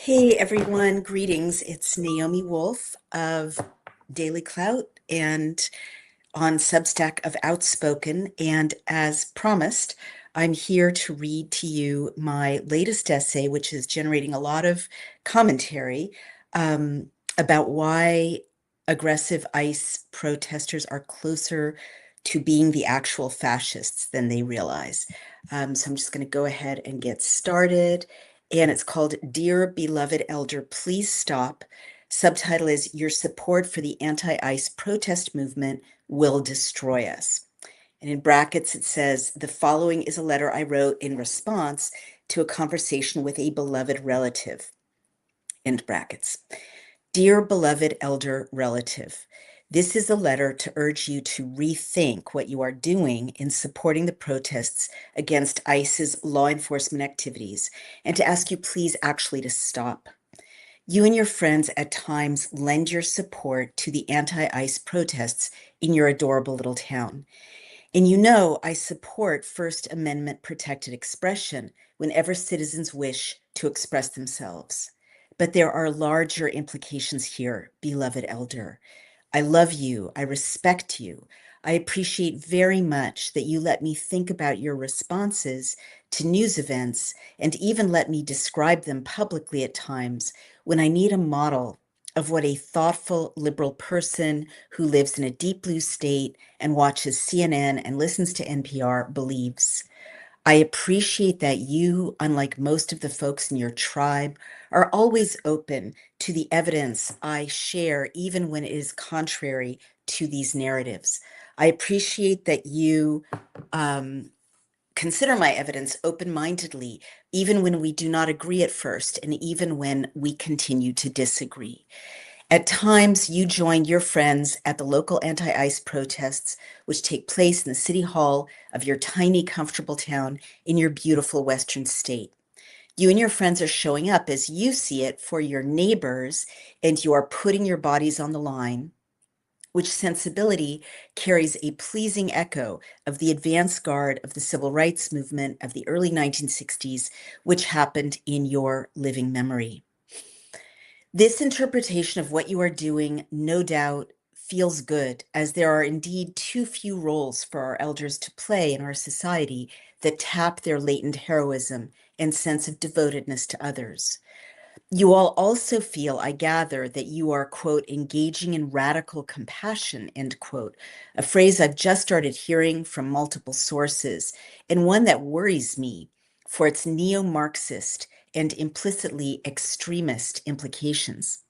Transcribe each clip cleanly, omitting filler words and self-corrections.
Hey everyone, greetings. It's Naomi Wolf of Daily Clout and on Substack of Outspoken. And as promised, I'm here to read to you my latest essay, which is generating a lot of commentary about why aggressive ICE protesters are closer to being the actual fascists than they realize. So I'm just going to go ahead and get started. And it's called Dear Beloved Elder, Please Stop. Subtitle is Your Support for the Anti-ICE Protest Movement Will Destroy Us. And in brackets, it says, the following is a letter I wrote in response to a conversation with a beloved relative. End brackets. Dear beloved elder relative, this is a letter to urge you to rethink what you are doing in supporting the protests against ICE's law enforcement activities and to ask you please actually to stop. You and your friends at times lend your support to the anti-ICE protests in your adorable little town. And you know I support First Amendment protected expression whenever citizens wish to express themselves. But there are larger implications here, beloved elder. I love you. I respect you. I appreciate very much that you let me think about your responses to news events and even let me describe them publicly at times when I need a model of what a thoughtful liberal person who lives in a deep blue state and watches CNN and listens to NPR believes. I appreciate that you, unlike most of the folks in your tribe, are always open to the evidence I share, even when it is contrary to these narratives. I appreciate that you consider my evidence open-mindedly, even when we do not agree at first, and even when we continue to disagree. At times, you join your friends at the local anti-ICE protests, which take place in the city hall of your tiny, comfortable town in your beautiful Western state. You and your friends are showing up as you see it for your neighbors, and you are putting your bodies on the line, which sensibility carries a pleasing echo of the advance guard of the civil rights movement of the early 1960s, which happened in your living memory. This interpretation of what you are doing, no doubt, feels good, as there are indeed too few roles for our elders to play in our society that tap their latent heroism and sense of devotedness to others. You all also feel, I gather, that you are, quote, engaging in radical compassion, end quote, a phrase I've just started hearing from multiple sources, and one that worries me for its neo-Marxist and implicitly extremist implications.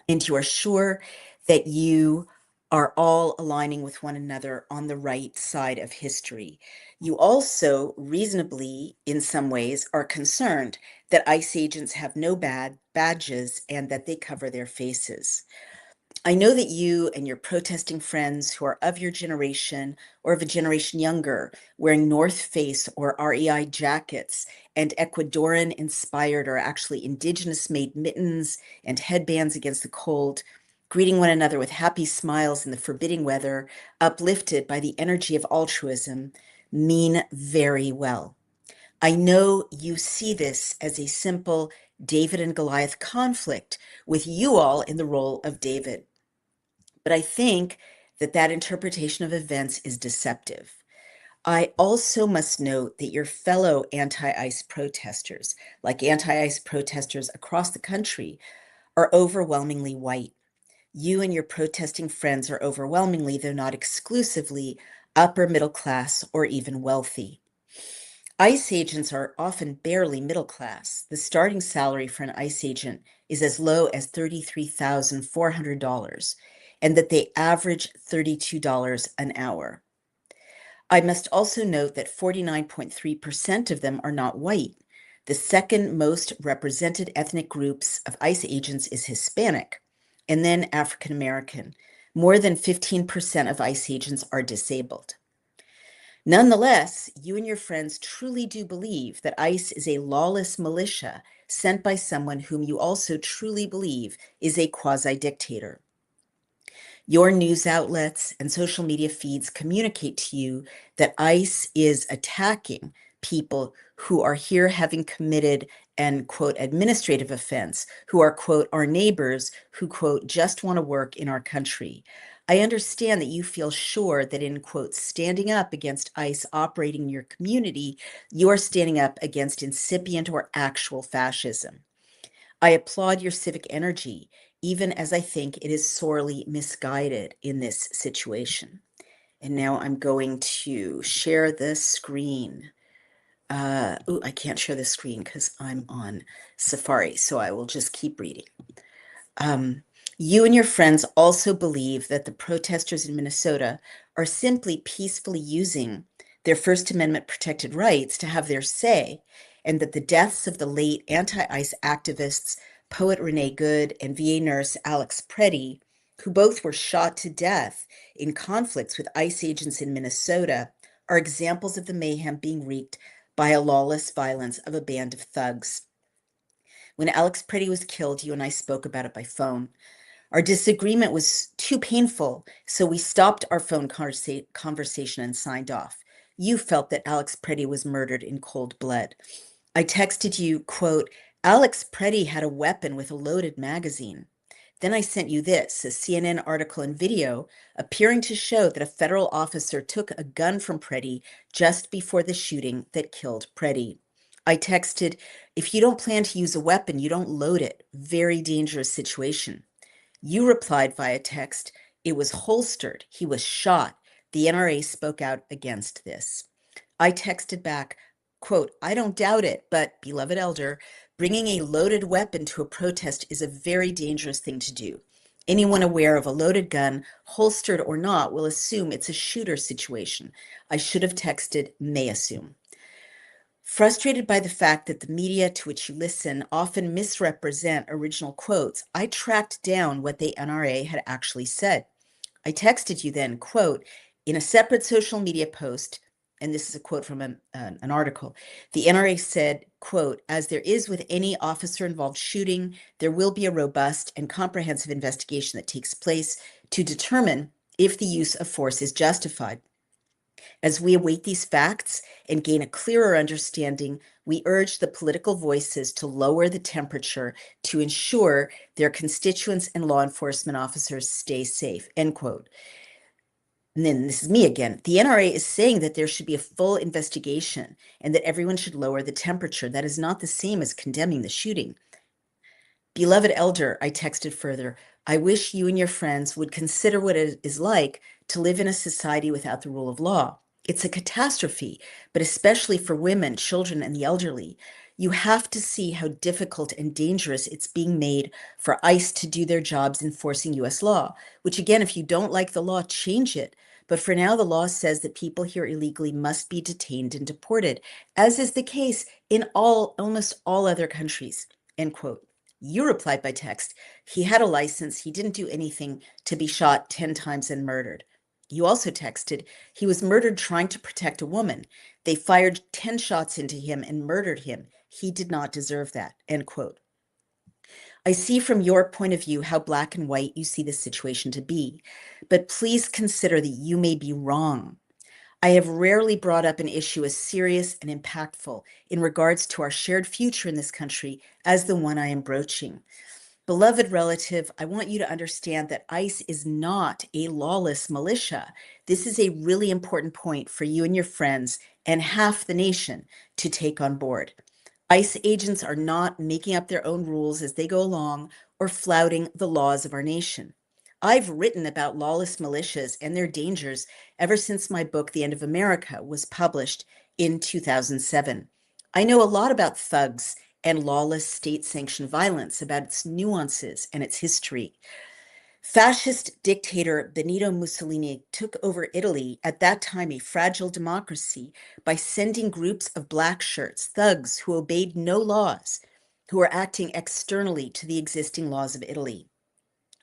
And you are sure that you are all aligning with one another on the right side of history. You also reasonably, in some ways, are concerned that ICE agents have no badges and that they cover their faces. I know that you and your protesting friends who are of your generation or of a generation younger, wearing North Face or REI jackets and Ecuadorian inspired or actually indigenous made mittens and headbands against the cold, greeting one another with happy smiles in the forbidding weather, uplifted by the energy of altruism, mean very well. I know you see this as a simple David and Goliath conflict with you all in the role of David. But I think that that interpretation of events is deceptive. I also must note that your fellow anti-ICE protesters, like anti-ICE protesters across the country, are overwhelmingly white. You and your protesting friends are overwhelmingly, though not exclusively, upper middle class or even wealthy. ICE agents are often barely middle class. The starting salary for an ICE agent is as low as $33,400, and that they average $32 an hour. I must also note that 49.3% of them are not white. The second most represented ethnic groups of ICE agents is Hispanic, and then African American. More than 15% of ICE agents are disabled. Nonetheless, you and your friends truly do believe that ICE is a lawless militia sent by someone whom you also truly believe is a quasi-dictator. Your news outlets and social media feeds communicate to you that ICE is attacking people who are here having committed an, quote, administrative offense, who are, quote, our neighbors, who, quote, just want to work in our country. I understand that you feel sure that in, quote, standing up against ICE operating in your community, you are standing up against incipient or actual fascism. I applaud your civic energy, even as I think it is sorely misguided in this situation. And now I'm going to share the screen. I can't share the screen because I'm on Safari, so I will just keep reading. You and your friends also believe that the protesters in Minnesota are simply peacefully using their First Amendment protected rights to have their say, and that the deaths of the late anti-ICE activists, poet Renee Good and VA nurse Alex Preddy, who both were shot to death in conflicts with ICE agents in Minnesota, are examples of the mayhem being wreaked by a lawless violence of a band of thugs. When Alex Preddy was killed, you and I spoke about it by phone. Our disagreement was too painful, so we stopped our phone conversation and signed off. You felt that Alex Preddy was murdered in cold blood. I texted you, quote, Alex Preddy had a weapon with a loaded magazine. Then I sent you this, a CNN article and video appearing to show that a federal officer took a gun from Preddy just before the shooting that killed Preddy. I texted, if you don't plan to use a weapon, you don't load it. Very dangerous situation. You replied via text, it was holstered. He was shot. The NRA spoke out against this. I texted back, quote, I don't doubt it, but beloved elder, bringing a loaded weapon to a protest is a very dangerous thing to do. Anyone aware of a loaded gun, holstered or not, will assume it's a shooter situation. I should have texted may assume. Frustrated by the fact that the media to which you listen often misrepresent original quotes, I tracked down what the NRA had actually said. I texted you then, quote, in a separate social media post, and this is a quote from an article, the NRA said, quote, as there is with any officer-involved shooting, there will be a robust and comprehensive investigation that takes place to determine if the use of force is justified. As we await these facts and gain a clearer understanding, we urge the political voices to lower the temperature to ensure their constituents and law enforcement officers stay safe, end quote. And then this is me again. The NRA is saying that there should be a full investigation and that everyone should lower the temperature. That is not the same as condemning the shooting. Beloved elder, I texted further, I wish you and your friends would consider what it is like to live in a society without the rule of law. It's a catastrophe, but especially for women, children, and the elderly. You have to see how difficult and dangerous it's being made for ICE to do their jobs enforcing US law, which again, if you don't like the law, change it. But for now, the law says that people here illegally must be detained and deported, as is the case in almost all other countries, end quote. You replied by text, he had a license, he didn't do anything to be shot 10 times and murdered. You also texted, he was murdered trying to protect a woman. They fired 10 shots into him and murdered him. He did not deserve that, end quote. I see from your point of view how black and white you see the situation to be, but please consider that you may be wrong. I have rarely brought up an issue as serious and impactful in regards to our shared future in this country as the one I am broaching. Beloved relative, I want you to understand that ICE is not a lawless militia. This is a really important point for you and your friends and half the nation to take on board. ICE agents are not making up their own rules as they go along or flouting the laws of our nation. I've written about lawless militias and their dangers ever since my book, The End of America, was published in 2007. I know a lot about thugs and lawless state-sanctioned violence, about its nuances and its history. Fascist dictator Benito Mussolini took over Italy, at that time a fragile democracy, by sending groups of black shirts, thugs who obeyed no laws, who were acting externally to the existing laws of Italy.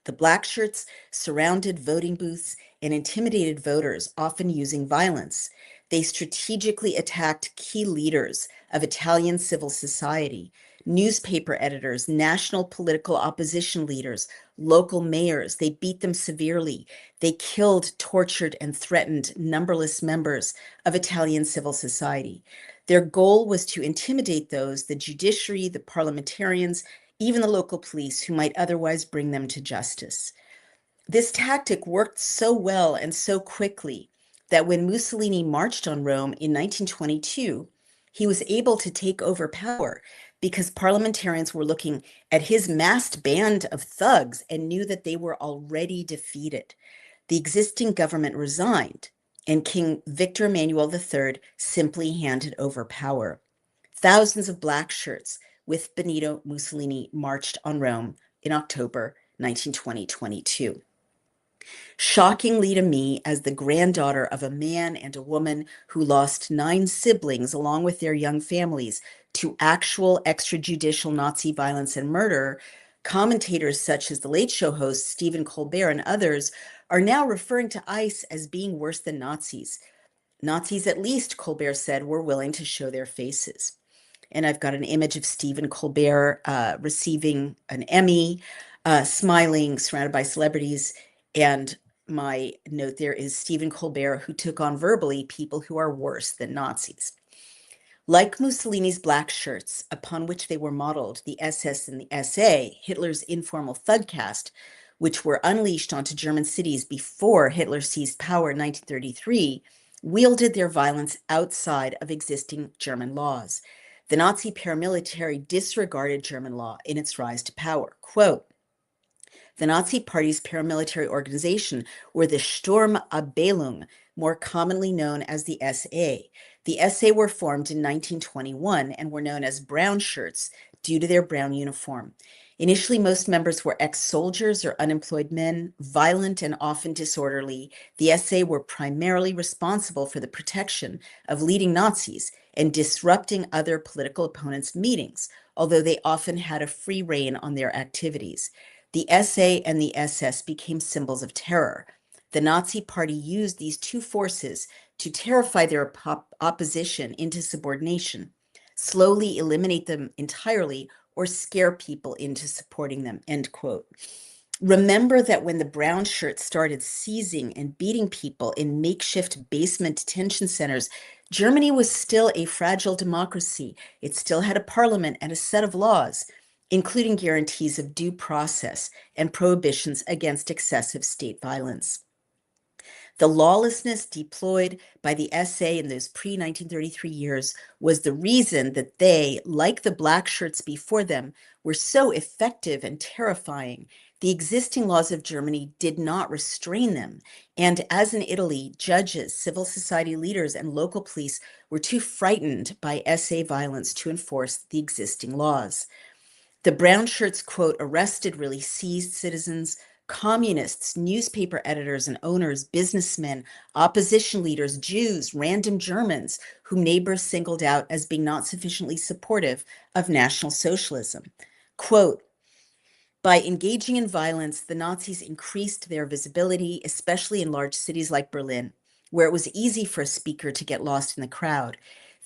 The black shirts surrounded voting booths and intimidated voters, often using violence. They strategically attacked key leaders of Italian civil society. newspaper editors, national political opposition leaders, local mayors. They beat them severely. They killed, tortured, and threatened numberless members of Italian civil society. Their goal was to intimidate those, the judiciary, the parliamentarians, even the local police who might otherwise bring them to justice. This tactic worked so well and so quickly that when Mussolini marched on Rome in 1922, he was able to take over power because parliamentarians were looking at his massed band of thugs and knew that they were already defeated. The existing government resigned, and King Victor Emmanuel III simply handed over power. Thousands of black shirts with Benito Mussolini marched on Rome in October 1922. Shockingly to me, as the granddaughter of a man and a woman who lost 9 siblings along with their young families to actual extrajudicial Nazi violence and murder, commentators such as the Late Show host Stephen Colbert and others are now referring to ICE as being worse than Nazis. Nazis, at least, Colbert said, were willing to show their faces. And I've got an image of Stephen Colbert receiving an Emmy, smiling, surrounded by celebrities. And my note there is Stephen Colbert, who took on verbally people who are worse than Nazis. Like Mussolini's black shirts, upon which they were modeled, the SS and the SA, Hitler's informal thug caste, which were unleashed onto German cities before Hitler seized power in 1933, wielded their violence outside of existing German laws. The Nazi paramilitary disregarded German law in its rise to power. Quote, the Nazi Party's paramilitary organization were the Sturmabteilung, more commonly known as the SA. The SA were formed in 1921 and were known as brown shirts due to their brown uniform. Initially, most members were ex-soldiers or unemployed men, violent and often disorderly. The SA were primarily responsible for the protection of leading Nazis and disrupting other political opponents' meetings, although they often had a free rein on their activities. The SA and the SS became symbols of terror. The Nazi Party used these two forces to terrify their opposition into subordination, slowly eliminate them entirely, or scare people into supporting them, end quote. Remember that when the brown shirts started seizing and beating people in makeshift basement detention centers, Germany was still a fragile democracy. It still had a parliament and a set of laws, including guarantees of due process and prohibitions against excessive state violence. The lawlessness deployed by the SA in those pre-1933 years was the reason that they, like the black shirts before them, were so effective and terrifying. The existing laws of Germany did not restrain them. And as in Italy, judges, civil society leaders, and local police were too frightened by SA violence to enforce the existing laws. The brown shirts, quote, arrested, really seized citizens, communists, newspaper editors and owners, businessmen, opposition leaders, Jews, random Germans, whom neighbors singled out as being not sufficiently supportive of National Socialism. Quote, by engaging in violence, the Nazis increased their visibility, especially in large cities like Berlin, where it was easy for a speaker to get lost in the crowd.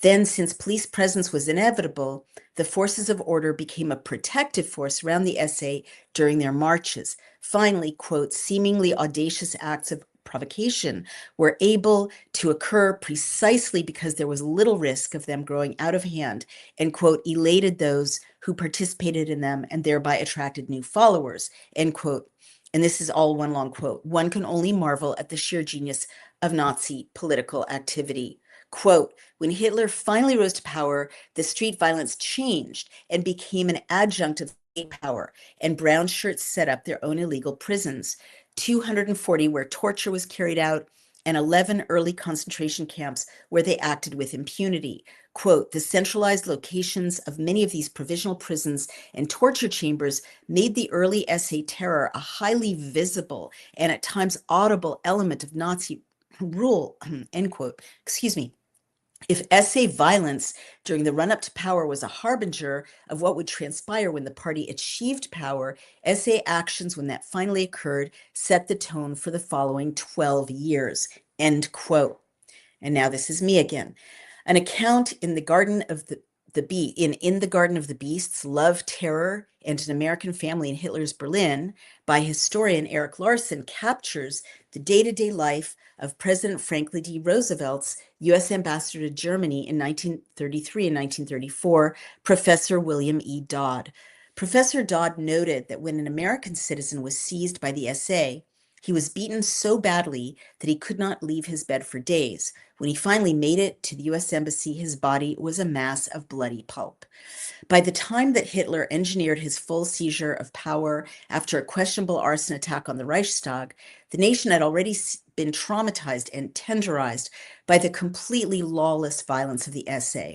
Then, since police presence was inevitable, the forces of order became a protective force around the SA during their marches. Finally, quote, seemingly audacious acts of provocation were able to occur precisely because there was little risk of them growing out of hand and, quote, elated those who participated in them and thereby attracted new followers, end quote. And this is all one long quote. One can only marvel at the sheer genius of Nazi political activity. Quote, when Hitler finally rose to power, the street violence changed and became an adjunct of state power, and brown shirts set up their own illegal prisons, 240 where torture was carried out, and 11 early concentration camps where they acted with impunity. Quote, the centralized locations of many of these provisional prisons and torture chambers made the early SA terror a highly visible and at times audible element of Nazi rule, end quote. Excuse me. If SA violence during the run-up to power was a harbinger of what would transpire when the party achieved power, SA actions when that finally occurred set the tone for the following 12 years, end quote. And now this is me again. An account in the Garden of in The Garden of the Beasts, Love, Terror, and an American Family in Hitler's Berlin by historian Eric Larson captures the day-to-day life of President Franklin D. Roosevelt's U.S. ambassador to Germany in 1933 and 1934, Professor William E. Dodd. Professor Dodd noted that when an American citizen was seized by the SA, he was beaten so badly that he could not leave his bed for days. When he finally made it to the U.S. Embassy, his body was a mass of bloody pulp. By the time that Hitler engineered his full seizure of power after a questionable arson attack on the Reichstag, the nation had already been traumatized and tenderized by the completely lawless violence of the SA.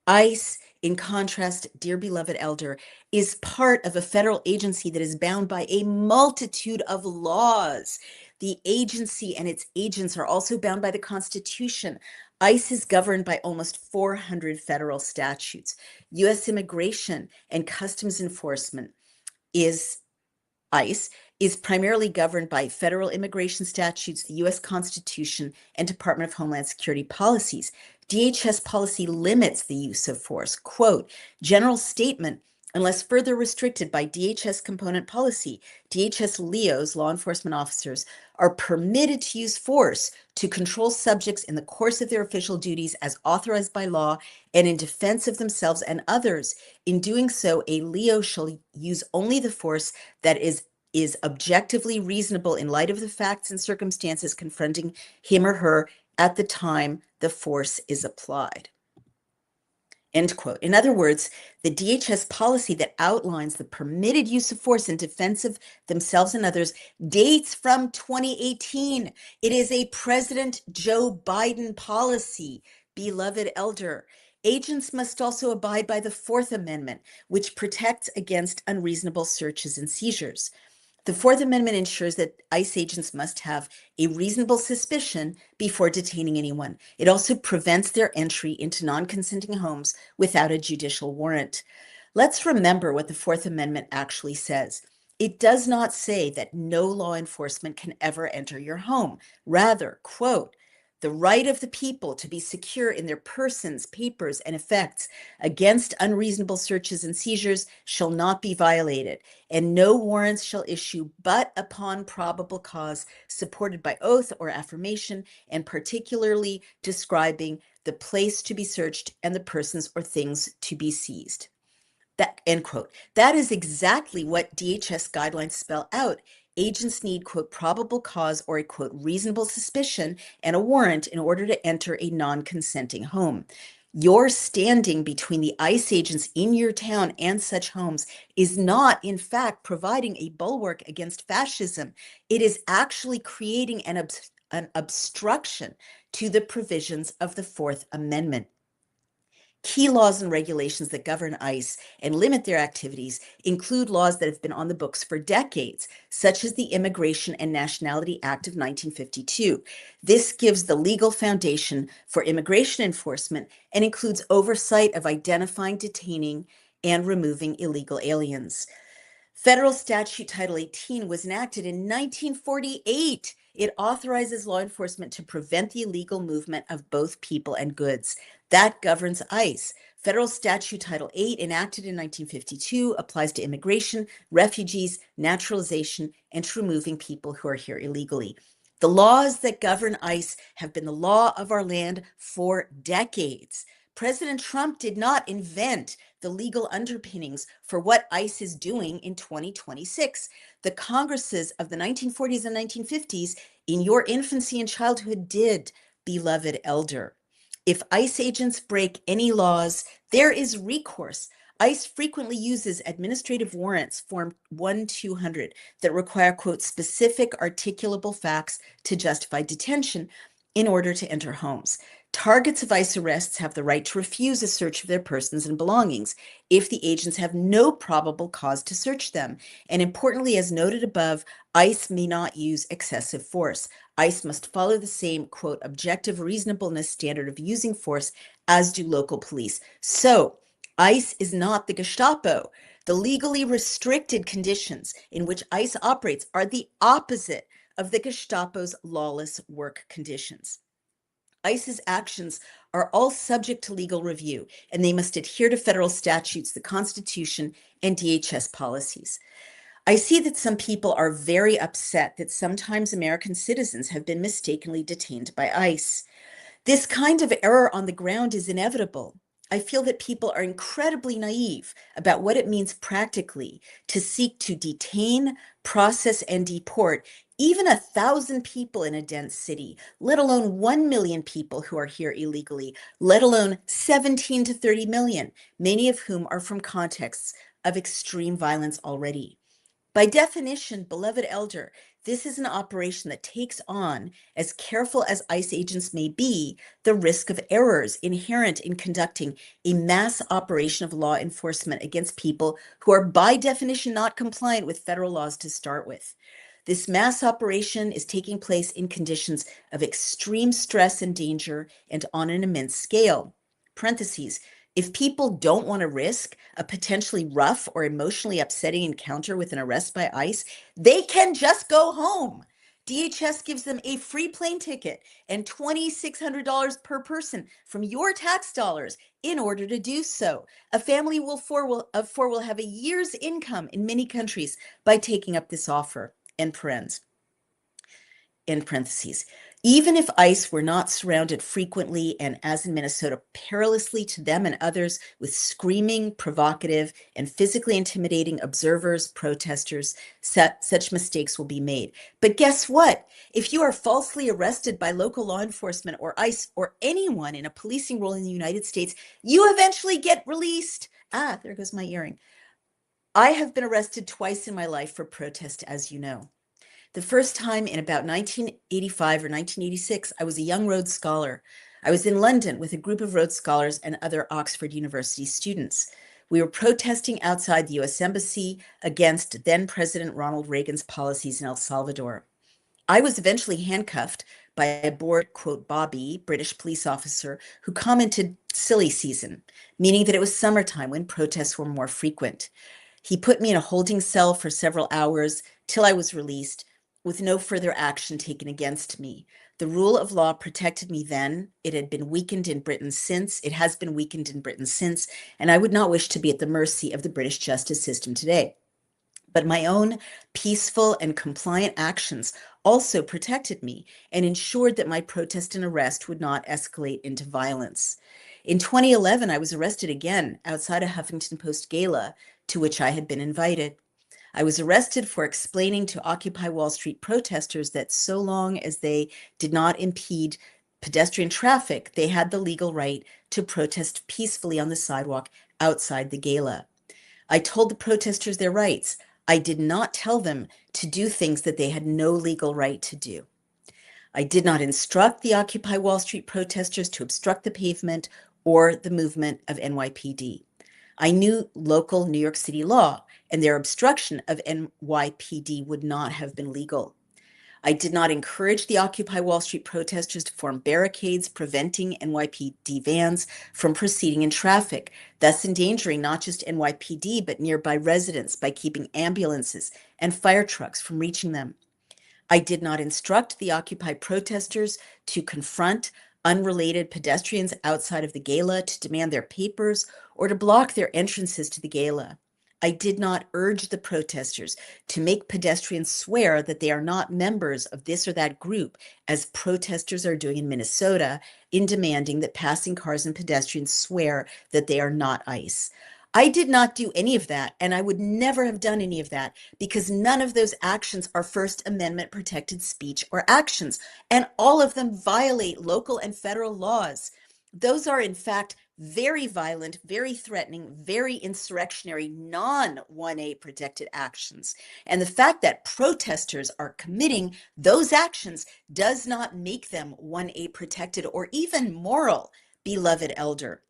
ICE, in contrast, dear beloved elder, is part of a federal agency that is bound by a multitude of laws. The agency and its agents are also bound by the Constitution. ICE is governed by almost 400 federal statutes. U.S. Immigration and Customs Enforcement ICE is primarily governed by federal immigration statutes, the U.S. Constitution, and Department of Homeland Security policies. DHS policy limits the use of force. Quote, general statement, unless further restricted by DHS component policy, DHS LEOs, law enforcement officers, are permitted to use force to control subjects in the course of their official duties as authorized by law and in defense of themselves and others. In doing so, a LEO shall use only the force that is objectively reasonable in light of the facts and circumstances confronting him or her at the time the force is applied. End quote. In other words, the DHS policy that outlines the permitted use of force in defense of themselves and others dates from 2018. It is a President Joe Biden policy, beloved elder. Agents must also abide by the Fourth Amendment, which protects against unreasonable searches and seizures. The Fourth Amendment ensures that ICE agents must have a reasonable suspicion before detaining anyone. It also prevents their entry into non-consenting homes without a judicial warrant. Let's remember what the Fourth Amendment actually says. It does not say that no law enforcement can ever enter your home. Rather, quote, the right of the people to be secure in their persons, papers, and effects against unreasonable searches and seizures shall not be violated, and no warrants shall issue but upon probable cause supported by oath or affirmation, and particularly describing the place to be searched and the persons or things to be seized. That end quote. That is exactly what DHS guidelines spell out. Agents need, quote, probable cause or a, quote, reasonable suspicion and a warrant in order to enter a non-consenting home. Your standing between the ICE agents in your town and such homes is not, in fact, providing a bulwark against fascism. It is actually creating an obstruction to the provisions of the Fourth Amendment. Key laws and regulations that govern ICE and limit their activities include laws that have been on the books for decades, such as the Immigration and Nationality Act of 1952. This gives the legal foundation for immigration enforcement and includes oversight of identifying, detaining, and removing illegal aliens. Federal Statute Title 18 was enacted in 1948. It authorizes law enforcement to prevent the illegal movement of both people and goods. That governs ICE. Federal Statute Title 8, enacted in 1952, applies to immigration, refugees, naturalization, and to removing people who are here illegally. The laws that govern ICE have been the law of our land for decades. President Trump did not invent the legal underpinnings for what ICE is doing in 2026. The Congresses of the 1940s and 1950s, in your infancy and childhood, did, beloved elder. If ICE agents break any laws, there is recourse. ICE frequently uses administrative warrants, Form 1-200, that require, quote, specific articulable facts to justify detention in order to enter homes. Targets of ICE arrests have the right to refuse a search of their persons and belongings if the agents have no probable cause to search them. And importantly, as noted above, ICE may not use excessive force. ICE must follow the same, quote, objective reasonableness standard of using force as do local police. So, ICE is not the Gestapo. The legally restricted conditions in which ICE operates are the opposite of the Gestapo's lawless work conditions. ICE's actions are all subject to legal review, and they must adhere to federal statutes, the Constitution, and DHS policies. I see that some people are very upset that sometimes American citizens have been mistakenly detained by ICE. This kind of error on the ground is inevitable. I feel that people are incredibly naive about what it means practically to seek to detain, process, and deport even 1,000 people in a dense city, let alone 1 million people who are here illegally, let alone 17 to 30 million, many of whom are from contexts of extreme violence already. By definition, beloved elder, this is an operation that takes on, as careful as ICE agents may be, the risk of errors inherent in conducting a mass operation of law enforcement against people who are by definition not compliant with federal laws to start with. This mass operation is taking place in conditions of extreme stress and danger and on an immense scale. Parentheses, if people don't want to risk a potentially rough or emotionally upsetting encounter with an arrest by ICE, they can just go home. DHS gives them a free plane ticket and $2,600 per person from your tax dollars in order to do so. A family of four will have a year's income in many countries by taking up this offer. End parentheses. Even if ICE were not surrounded frequently and, as in Minnesota, perilously to them and others with screaming, provocative, and physically intimidating observers, protesters, such mistakes will be made. But guess what? If you are falsely arrested by local law enforcement or ICE or anyone in a policing role in the United States, you eventually get released. Ah, there goes my earring. I have been arrested twice in my life for protest, as you know. The first time in about 1985 or 1986, I was a young Rhodes Scholar. I was in London with a group of Rhodes Scholars and other Oxford University students. We were protesting outside the US Embassy against then President Ronald Reagan's policies in El Salvador. I was eventually handcuffed by a bored, quote, Bobby, British police officer, who commented silly season, meaning that it was summertime when protests were more frequent. He put me in a holding cell for several hours till I was released, with no further action taken against me. The rule of law protected me then. It had been weakened in Britain since. It has been weakened in Britain since, and I would not wish to be at the mercy of the British justice system today. But my own peaceful and compliant actions also protected me and ensured that my protest and arrest would not escalate into violence. In 2011, I was arrested again outside a Huffington Post gala to which I had been invited. I was arrested for explaining to Occupy Wall Street protesters that so long as they did not impede pedestrian traffic, they had the legal right to protest peacefully on the sidewalk outside the gala. I told the protesters their rights. I did not tell them to do things that they had no legal right to do. I did not instruct the Occupy Wall Street protesters to obstruct the pavement or the movement of NYPD. I knew local New York City law, and their obstruction of NYPD would not have been legal. I did not encourage the Occupy Wall Street protesters to form barricades preventing NYPD vans from proceeding in traffic, thus endangering not just NYPD but nearby residents by keeping ambulances and fire trucks from reaching them. I did not instruct the Occupy protesters to confront unrelated pedestrians outside of the gala to demand their papers or to block their entrances to the gala. I did not urge the protesters to make pedestrians swear that they are not members of this or that group, as protesters are doing in Minnesota in demanding that passing cars and pedestrians swear that they are not ICE. I did not do any of that, and I would never have done any of that because none of those actions are First Amendment protected speech or actions, and all of them violate local and federal laws. Those are, in fact, very violent, very threatening, very insurrectionary, non 1A protected actions. And the fact that protesters are committing those actions does not make them 1A protected or even moral, beloved elder.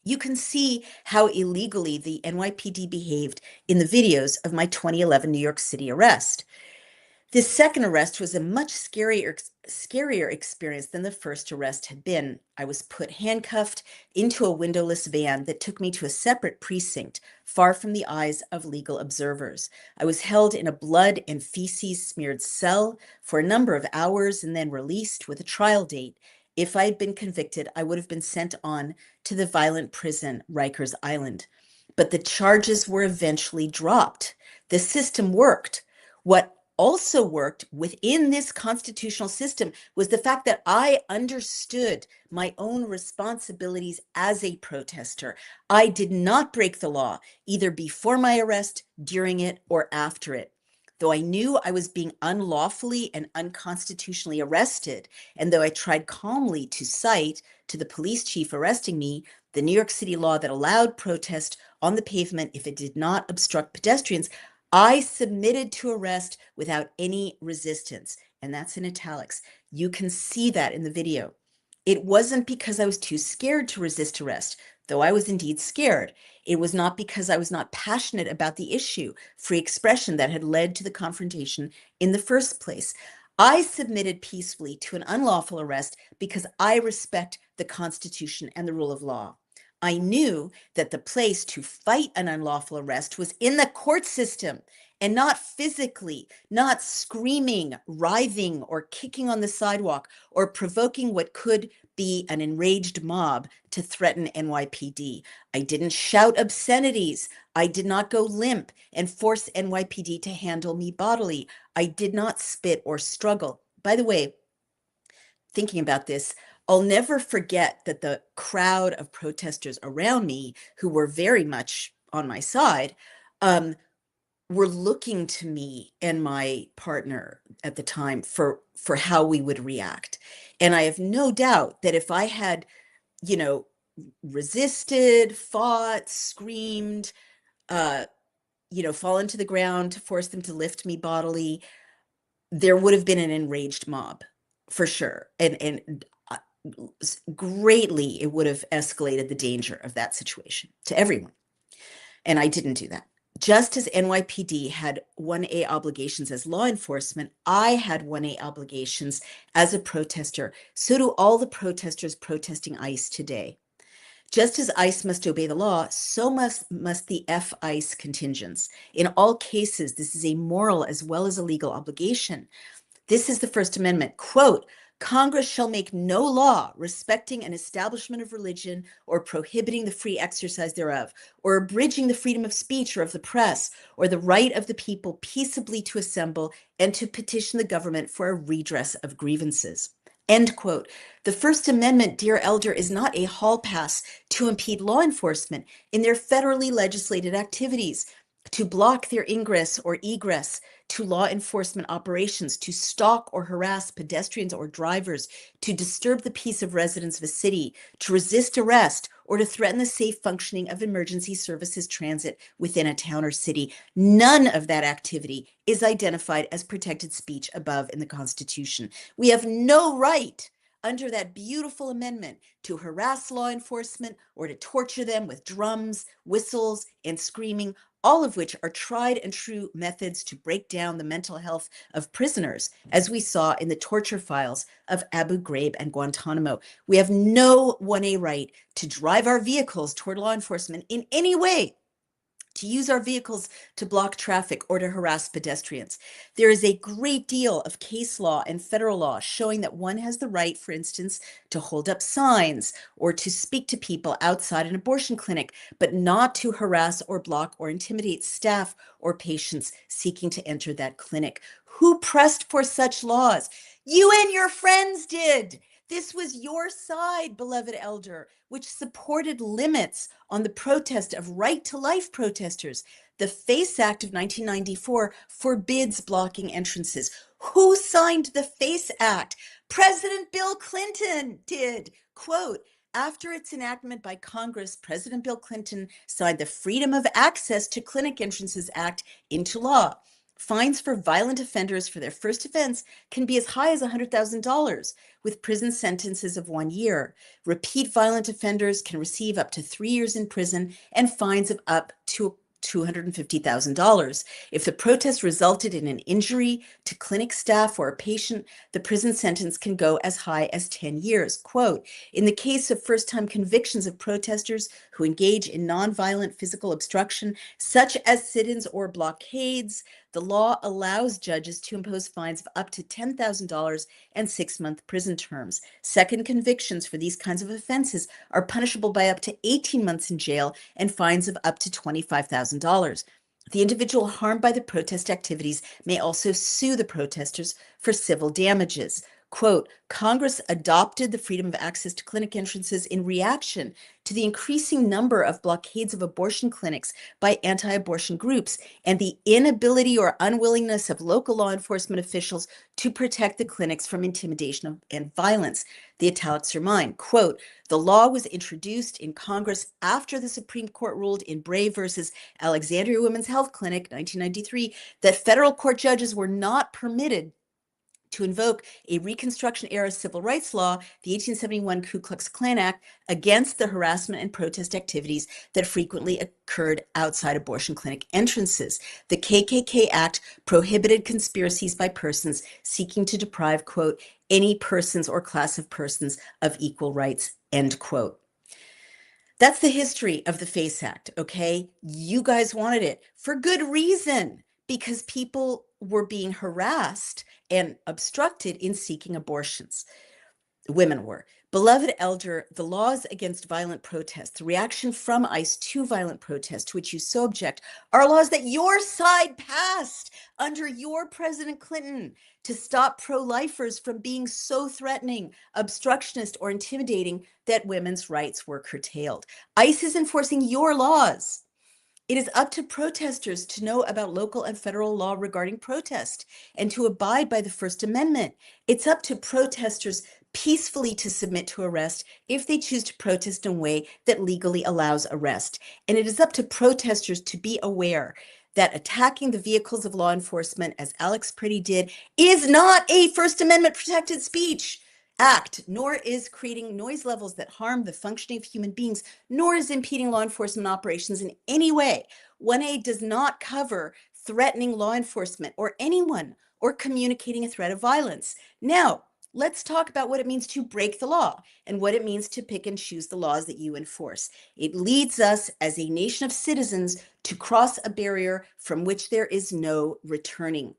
You can see how illegally the NYPD behaved in the videos of my 2011 New York City arrest. This second arrest was a much scarier experience than the first arrest had been. I was put handcuffed into a windowless van that took me to a separate precinct, far from the eyes of legal observers. I was held in a blood and feces smeared cell for a number of hours and then released with a trial date. If I had been convicted, I would have been sent on to the violent prison, Rikers Island. But the charges were eventually dropped. The system worked. What also worked within this constitutional system was the fact that I understood my own responsibilities as a protester. I did not break the law, either before my arrest, during it, or after it. Though I knew I was being unlawfully and unconstitutionally arrested, and though I tried calmly to cite to the police chief arresting me the New York City law that allowed protest on the pavement if it did not obstruct pedestrians, I submitted to arrest without any resistance. And that's in italics. You can see that in the video. It wasn't because I was too scared to resist arrest, though I was indeed scared. It was not because I was not passionate about the issue, free expression that had led to the confrontation in the first place. I submitted peacefully to an unlawful arrest because I respect the Constitution and the rule of law. I knew that the place to fight an unlawful arrest was in the court system and not physically, not screaming, writhing, or kicking on the sidewalk, or provoking what could be an enraged mob to threaten NYPD. I didn't shout obscenities. I did not go limp and force NYPD to handle me bodily. I did not spit or struggle. By the way, thinking about this, I'll never forget that the crowd of protesters around me, who were very much on my side, were looking to me and my partner at the time for how we would react. And I have no doubt that if I had, you know, resisted, fought, screamed, fallen to the ground to force them to lift me bodily, there would have been an enraged mob for sure. And greatly, it would have escalated the danger of that situation to everyone. And I didn't do that. Just as NYPD had 1A obligations as law enforcement, I had 1A obligations as a protester. So do all the protesters protesting ICE today. Just as ICE must obey the law, so must the F-ICE contingents. In all cases, this is a moral as well as a legal obligation. This is the First Amendment. Quote, Congress shall make no law respecting an establishment of religion or prohibiting the free exercise thereof, or abridging the freedom of speech or of the press, or the right of the people peaceably to assemble and to petition the government for a redress of grievances. End quote. The First Amendment, dear elder, is not a hall pass to impede law enforcement in their federally legislated activities, to block their ingress or egress to law enforcement operations, to stalk or harass pedestrians or drivers, to disturb the peace of residents of a city, to resist arrest, or to threaten the safe functioning of emergency services transit within a town or city. None of that activity is identified as protected speech above in the Constitution. We have no right under that beautiful amendment to harass law enforcement or to torture them with drums, whistles, and screaming, all of which are tried and true methods to break down the mental health of prisoners, as we saw in the torture files of Abu Ghraib and Guantanamo. We have no 1A right to drive our vehicles toward law enforcement in any way, to use our vehicles to block traffic or to harass pedestrians. There is a great deal of case law and federal law showing that one has the right, for instance, to hold up signs or to speak to people outside an abortion clinic, but not to harass or block or intimidate staff or patients seeking to enter that clinic. Who pressed for such laws? You and your friends did. This was your side, beloved elder, which supported limits on the protest of right to life protesters. The FACE Act of 1994 forbids blocking entrances. Who signed the FACE Act? President Bill Clinton did. Quote, after its enactment by Congress, President Bill Clinton signed the Freedom of Access to Clinic Entrances Act into law. Fines for violent offenders for their first offense can be as high as $100,000, with prison sentences of 1 year. Repeat violent offenders can receive up to 3 years in prison and fines of up to $250,000. If the protest resulted in an injury to clinic staff or a patient, the prison sentence can go as high as 10 years. Quote, in the case of first-time convictions of protesters who engage in nonviolent physical obstruction, such as sit-ins or blockades, the law allows judges to impose fines of up to $10,000 and 6-month prison terms. Second convictions for these kinds of offenses are punishable by up to 18 months in jail and fines of up to $25,000. The individual harmed by the protest activities may also sue the protesters for civil damages. Quote, Congress adopted the freedom of access to clinic entrances in reaction to the increasing number of blockades of abortion clinics by anti-abortion groups and the inability or unwillingness of local law enforcement officials to protect the clinics from intimidation and violence. The italics are mine. Quote, the law was introduced in Congress after the Supreme Court ruled in Bray versus Alexandria Women's Health Clinic, 1993, that federal court judges were not permitted to invoke a Reconstruction-era civil rights law, the 1871 Ku Klux Klan Act, against the harassment and protest activities that frequently occurred outside abortion clinic entrances. The KKK Act prohibited conspiracies by persons seeking to deprive, quote, any persons or class of persons of equal rights, end quote. That's the history of the FACE Act, okay? You guys wanted it for good reason, because people were being harassed and obstructed in seeking abortions. Women were. Beloved elder, the laws against violent protests, the reaction from ICE to violent protests, to which you so object, are laws that your side passed under your President Clinton to stop pro-lifers from being so threatening, obstructionist, or intimidating that women's rights were curtailed. ICE is enforcing your laws. It is up to protesters to know about local and federal law regarding protest and to abide by the First Amendment. It's up to protesters peacefully to submit to arrest if they choose to protest in a way that legally allows arrest. And it is up to protesters to be aware that attacking the vehicles of law enforcement, as Alex Pretty did, is not a First Amendment protected speech act, nor is creating noise levels that harm the functioning of human beings, nor is impeding law enforcement operations in any way. 1A does not cover threatening law enforcement or anyone or communicating a threat of violence. Now, let's talk about what it means to break the law and what it means to pick and choose the laws that you enforce. It leads us as a nation of citizens to cross a barrier from which there is no returning.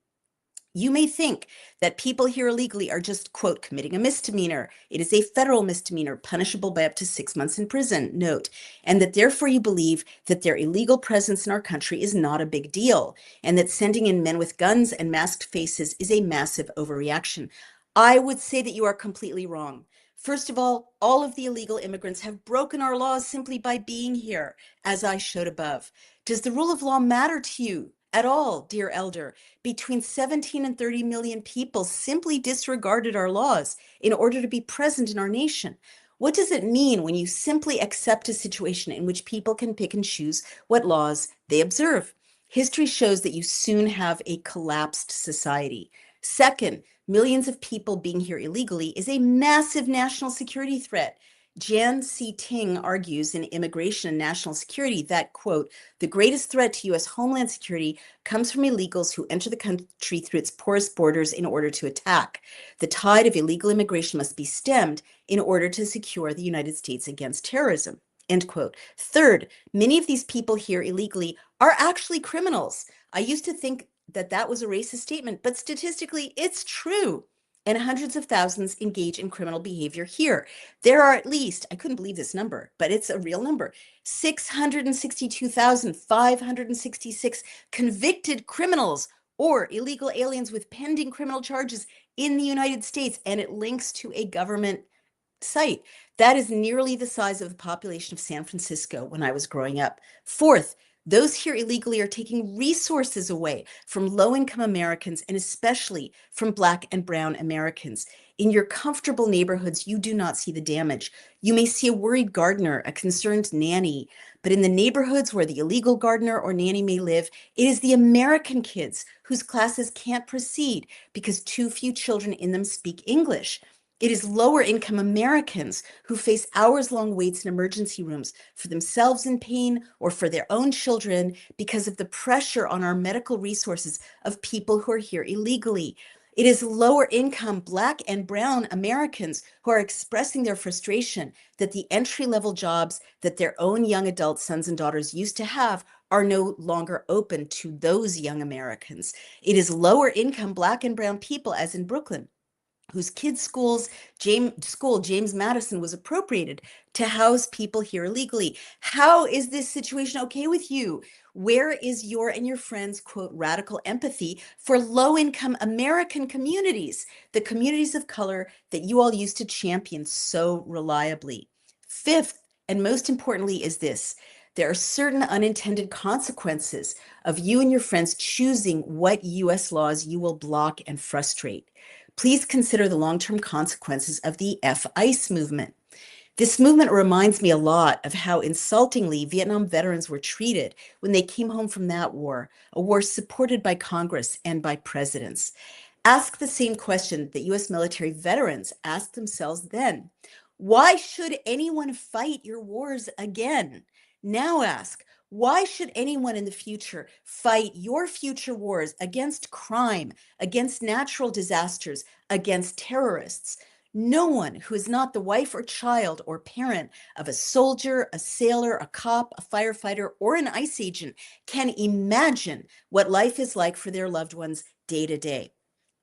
You may think that people here illegally are just, quote, committing a misdemeanor. It is a federal misdemeanor punishable by up to 6 months in prison, note, and that therefore you believe that their illegal presence in our country is not a big deal, and that sending in men with guns and masked faces is a massive overreaction. I would say that you are completely wrong. First of all of the illegal immigrants have broken our laws simply by being here, as I showed above. Does the rule of law matter to you at all, dear elder? Between 17 and 30 million people simply disregarded our laws in order to be present in our nation. What does it mean when you simply accept a situation in which people can pick and choose what laws they observe? History shows that you soon have a collapsed society. Second, millions of people being here illegally is a massive national security threat. Jan C. Ting argues in Immigration and National Security that, quote, the greatest threat to U.S. homeland security comes from illegals who enter the country through its porous borders in order to attack. The tide of illegal immigration must be stemmed in order to secure the United States against terrorism, end quote. Third, many of these people here illegally are actually criminals. I used to think that that was a racist statement, but statistically, it's true. And hundreds of thousands engage in criminal behavior here. There are at least, I couldn't believe this number, but it's a real number, 662,566 convicted criminals or illegal aliens with pending criminal charges in the United States, and it links to a government site. That is nearly the size of the population of San Francisco when I was growing up. Fourth, those here illegally are taking resources away from low-income Americans and especially from Black and Brown Americans. In your comfortable neighborhoods, you do not see the damage. You may see a worried gardener, a concerned nanny, but in the neighborhoods where the illegal gardener or nanny may live, it is the American kids whose classes can't proceed because too few children in them speak English. It is lower income Americans who face hours-long waits in emergency rooms for themselves in pain or for their own children because of the pressure on our medical resources of people who are here illegally. It is lower income Black and Brown Americans who are expressing their frustration that the entry-level jobs that their own young adult sons and daughters used to have are no longer open to those young Americans. It is lower income Black and Brown people, as in Brooklyn, whose kids' James Madison was appropriated to house people here illegally. How is this situation okay with you? Where is your and your friends' quote radical empathy for low-income American communities, the communities of color that you all used to champion so reliably? Fifth, and most importantly, is this: there are certain unintended consequences of you and your friends choosing what US laws you will block and frustrate. Please consider the long-term consequences of the F-ICE movement. This movement reminds me a lot of how insultingly Vietnam veterans were treated when they came home from that war, a war supported by Congress and by presidents. Ask the same question that US military veterans asked themselves then. Why should anyone fight your wars again? Now ask, why should anyone in the future fight your future wars against crime, against natural disasters, against terrorists? No one who is not the wife or child or parent of a soldier, a sailor, a cop, a firefighter, or an ICE agent can imagine what life is like for their loved ones day to day.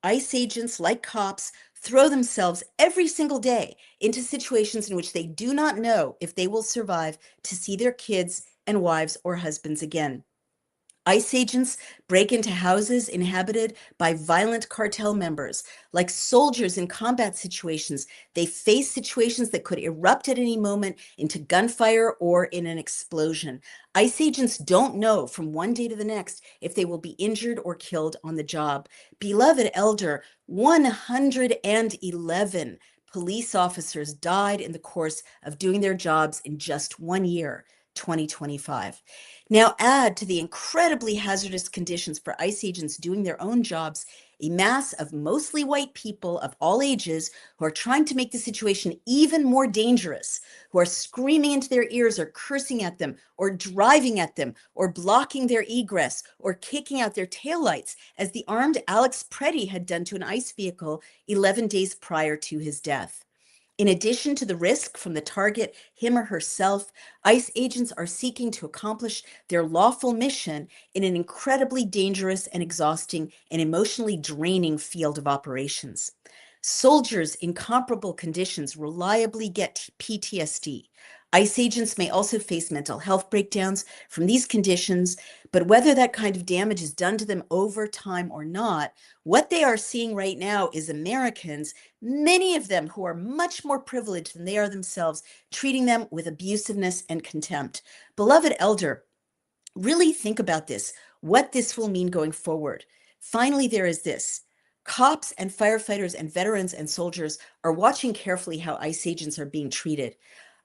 ICE agents, like cops, throw themselves every single day into situations in which they do not know if they will survive to see their kids and wives or husbands again. ICE agents break into houses inhabited by violent cartel members. Like soldiers in combat situations, they face situations that could erupt at any moment into gunfire or in an explosion. ICE agents don't know from one day to the next if they will be injured or killed on the job. Beloved elder, 111 police officers died in the course of doing their jobs in just 1 year, 2025. Now add to the incredibly hazardous conditions for ICE agents doing their own jobs a mass of mostly white people of all ages who are trying to make the situation even more dangerous, who are screaming into their ears or cursing at them or driving at them or blocking their egress or kicking out their taillights, as the armed Alex Preddy had done to an ICE vehicle 11 days prior to his death. In addition to the risk from the target, him or herself, ICE agents are seeking to accomplish their lawful mission in an incredibly dangerous and exhausting and emotionally draining field of operations. Soldiers in comparable conditions reliably get PTSD. ICE agents may also face mental health breakdowns from these conditions, but whether that kind of damage is done to them over time or not, what they are seeing right now is Americans, many of them who are much more privileged than they are themselves, treating them with abusiveness and contempt. Beloved elder, really think about this, what this will mean going forward. Finally, there is this. Cops and firefighters and veterans and soldiers are watching carefully how ICE agents are being treated.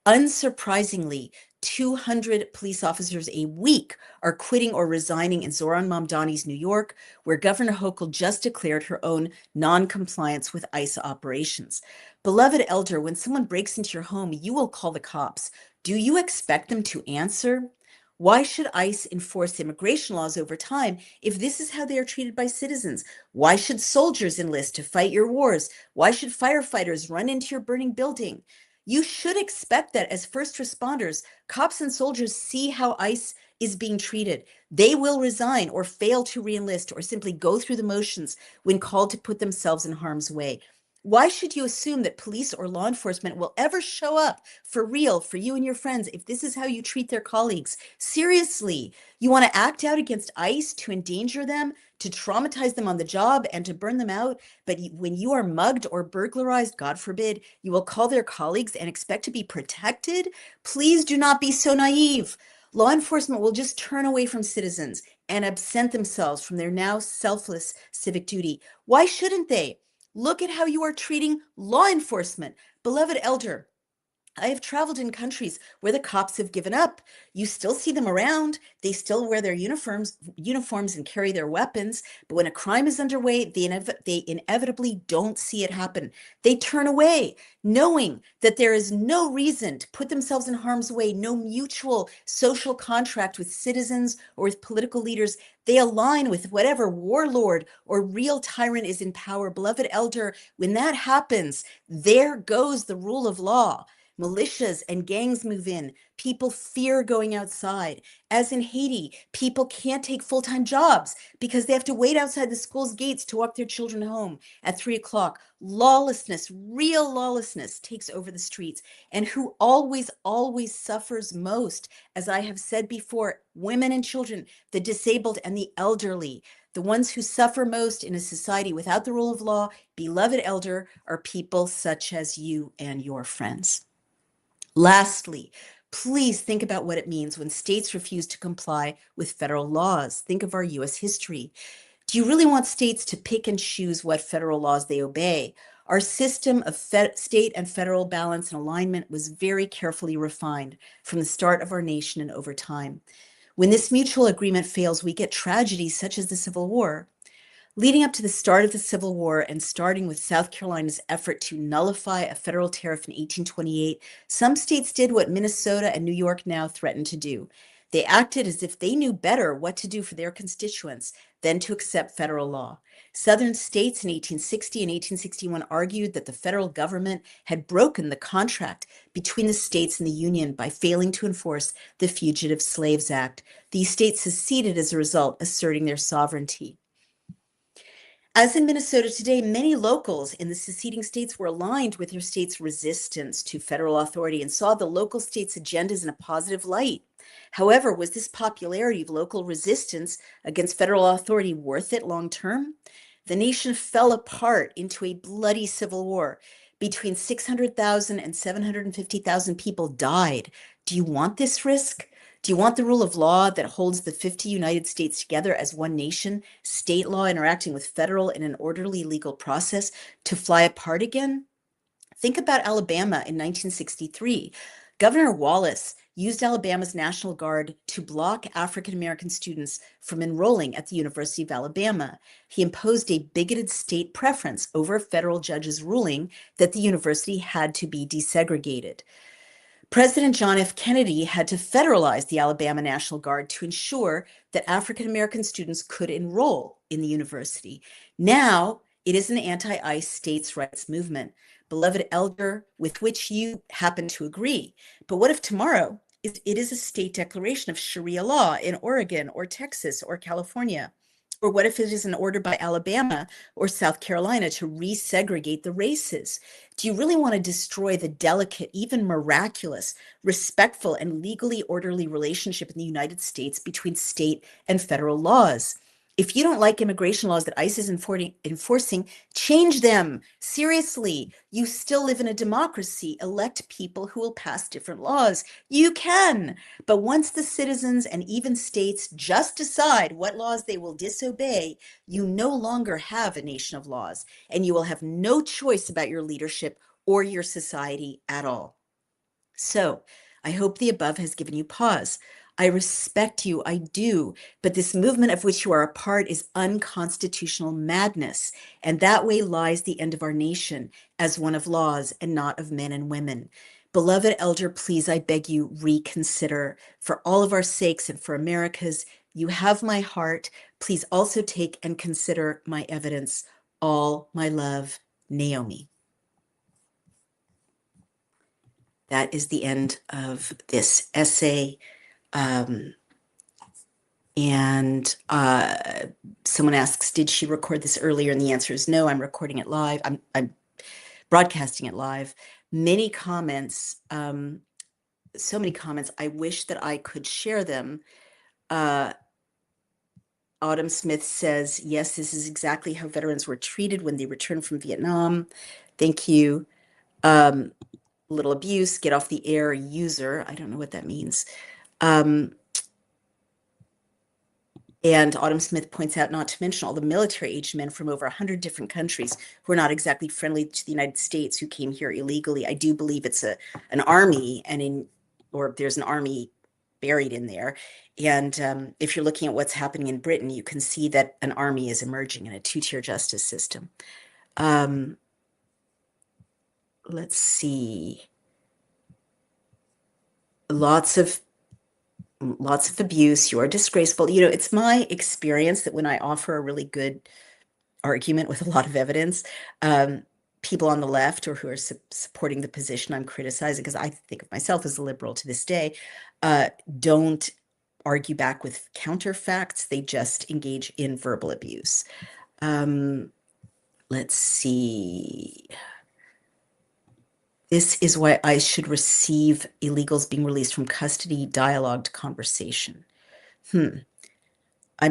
Unsurprisingly, 200 police officers a week are quitting or resigning in Zohran Mamdani's New York, where Governor Hochul just declared her own non-compliance with ICE operations. Beloved elder, when someone breaks into your home, you will call the cops. Do you expect them to answer? Why should ICE enforce immigration laws over time if this is how they are treated by citizens? Why should soldiers enlist to fight your wars? Why should firefighters run into your burning building? You should expect that as first responders, cops and soldiers see how ICE is being treated. They will resign or fail to reenlist or simply go through the motions when called to put themselves in harm's way. Why should you assume that police or law enforcement will ever show up for real for you and your friends if this is how you treat their colleagues? Seriously, you want to act out against ICE to endanger them, to traumatize them on the job, and to burn them out? But when you are mugged or burglarized, God forbid, you will call their colleagues and expect to be protected? Please do not be so naive. Law enforcement will just turn away from citizens and absent themselves from their now selfless civic duty. Why shouldn't they? Look at how you are treating law enforcement. Beloved elder, I have traveled in countries where the cops have given up. You still see them around. They still wear their uniforms and carry their weapons. But when a crime is underway, they inevitably don't see it happen. They turn away, knowing that there is no reason to put themselves in harm's way, no mutual social contract with citizens or with political leaders. They align with whatever warlord or real tyrant is in power. Beloved elder, when that happens, there goes the rule of law. Militias and gangs move in. People fear going outside. As in Haiti, people can't take full-time jobs because they have to wait outside the school's gates to walk their children home at 3 o'clock. Lawlessness, real lawlessness, takes over the streets. And who always suffers most, as I have said before, women and children, the disabled and the elderly. The ones who suffer most in a society without the rule of law, beloved elder, are people such as you and your friends. Lastly, please think about what it means when states refuse to comply with federal laws. Think of our US history. Do you really want states to pick and choose what federal laws they obey? Our system of state and federal balance and alignment was very carefully refined from the start of our nation and over time. When this mutual agreement fails, we get tragedies such as the Civil War. Leading up to the start of the Civil War and starting with South Carolina's effort to nullify a federal tariff in 1828, some states did what Minnesota and New York now threaten to do. They acted as if they knew better what to do for their constituents than to accept federal law. Southern states in 1860 and 1861 argued that the federal government had broken the contract between the states and the Union by failing to enforce the Fugitive Slaves Act. These states seceded as a result, asserting their sovereignty. As in Minnesota today, many locals in the seceding states were aligned with their state's resistance to federal authority and saw the local states' agendas in a positive light. However, was this popularity of local resistance against federal authority worth it long term? The nation fell apart into a bloody civil war. Between 600,000 and 750,000 people died. Do you want this risk? Do you want the rule of law that holds the 50 United States together as one nation, state law interacting with federal in an orderly legal process, to fly apart again? Think about Alabama in 1963. Governor Wallace used Alabama's National Guard to block African American students from enrolling at the University of Alabama. He imposed a bigoted state preference over a federal judge's ruling that the university had to be desegregated. President John F. Kennedy had to federalize the Alabama National Guard to ensure that African American students could enroll in the university. Now it is an anti-ICE states' rights movement, beloved elder, with which you happen to agree. But what if tomorrow it is a state declaration of Sharia law in Oregon or Texas or California? Or what if it is an order by Alabama or South Carolina to resegregate the races? Do you really want to destroy the delicate, even miraculous, respectful, and legally orderly relationship in the United States between state and federal laws? If you don't like immigration laws that ICE is enforcing, change them. Seriously, you still live in a democracy. Elect people who will pass different laws. You can. But once the citizens and even states just decide what laws they will disobey, you no longer have a nation of laws, and you will have no choice about your leadership or your society at all. So I hope the above has given you pause. I respect you, I do, but this movement of which you are a part is unconstitutional madness, and that way lies the end of our nation as one of laws and not of men and women. Beloved elder, please, I beg you, reconsider. For all of our sakes and for America's, you have my heart. Please also take and consider my evidence. All my love, Naomi. That is the end of this essay. And someone asks, did she record this earlier? And the answer is no, I'm recording it live. I'm broadcasting it live. Many comments, so many comments. I wish that I could share them. Autumn Smith says, yes, this is exactly how veterans were treated when they returned from Vietnam. Thank you. Little abuse, get off the air, user. I don't know what that means. And Autumn Smith points out, not to mention all the military-aged men from over 100 different countries who are not exactly friendly to the United States, who came here illegally. I do believe it's an army, or there's an army buried in there. And if you're looking at what's happening in Britain, you can see that an army is emerging in a two-tier justice system. Let's see. Lots of abuse. You're disgraceful. It's my experience that when I offer a really good argument with a lot of evidence, people on the left or who are supporting the position I'm criticizing, because I think of myself as a liberal to this day, don't argue back with counterfacts. They just engage in verbal abuse. Let's see. This is why I should receive illegals being released from custody, dialogued conversation. I'm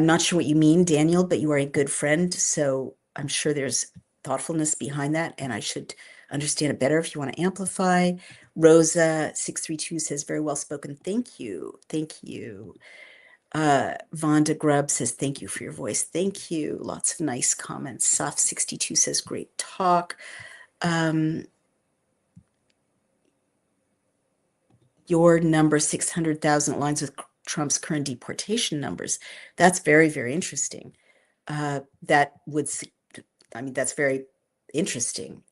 not sure what you mean, Daniel, but you are a good friend, so I'm sure there's thoughtfulness behind that, and I should understand it better if you want to amplify. Rosa 632 says, very well spoken. Thank you. Thank you. Vonda Grubb says, thank you for your voice. Thank you. Lots of nice comments. Soft 62 says, great talk. Your number 600,000 aligns with Trump's current deportation numbers. That's very, very interesting. That would, I mean, that's very interesting.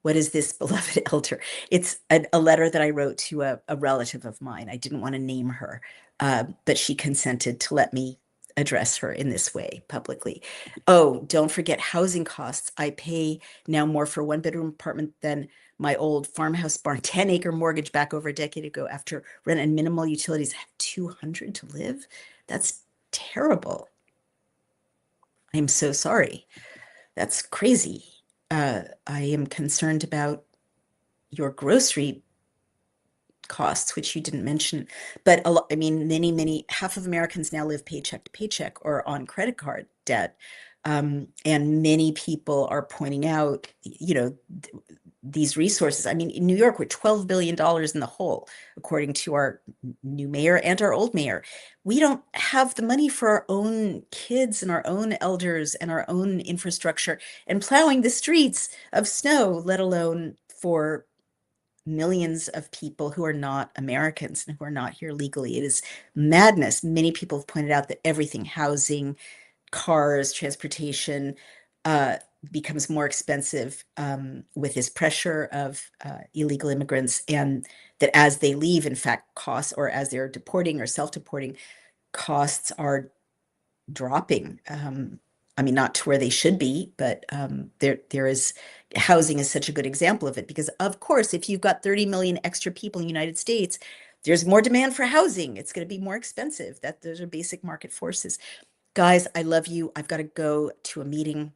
What is this, beloved elder? It's a letter that I wrote to a relative of mine. I didn't want to name her, but she consented to let me address her in this way publicly. Oh, don't forget housing costs. I pay now more for a one-bedroom apartment than my old farmhouse barn 10-acre mortgage back over a decade ago. After rent and minimal utilities, I have 200 to live. That's terrible. I'm so sorry. That's crazy. I am concerned about your grocery costs, which you didn't mention. But I mean, half of Americans now live paycheck to paycheck or on credit card debt. And many people are pointing out, these resources. I mean, in New York, we're $12 billion in the hole, according to our new mayor and our old mayor. We don't have the money for our own kids and our own elders and our own infrastructure and plowing the streets of snow, let alone for millions of people who are not Americans and who are not here legally. It is madness. Many people have pointed out that everything, housing, cars, transportation, becomes more expensive with this pressure of illegal immigrants, and that as they leave, in fact, costs, or as they're deporting or self-deporting, costs are dropping. I mean, not to where they should be, but there is, housing is such a good example of it, because of course, if you've got 30 million extra people in the United States, there's more demand for housing. It's going to be more expensive. Those are basic market forces. Guys, I love you. I've got to go to a meeting.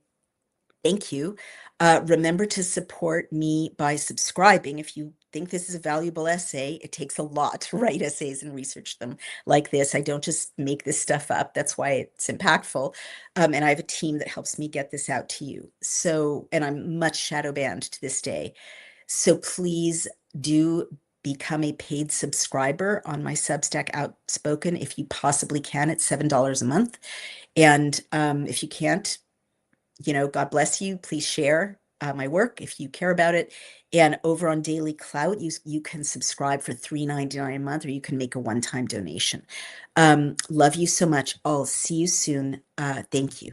Thank you. Remember to support me by subscribing. If you think this is a valuable essay, it takes a lot to write essays and research them like this. I don't just make this stuff up. That's why it's impactful. And I have a team that helps me get this out to you. So, and I'm much shadow banned to this day. So please do become a paid subscriber on my Substack Outspoken if you possibly can. It's $7 a month. And if you can't, God bless you. Please share my work if you care about it. And over on Daily Clout, you can subscribe for $3.99 a month, or you can make a one-time donation. Love you so much. I'll see you soon. Thank you.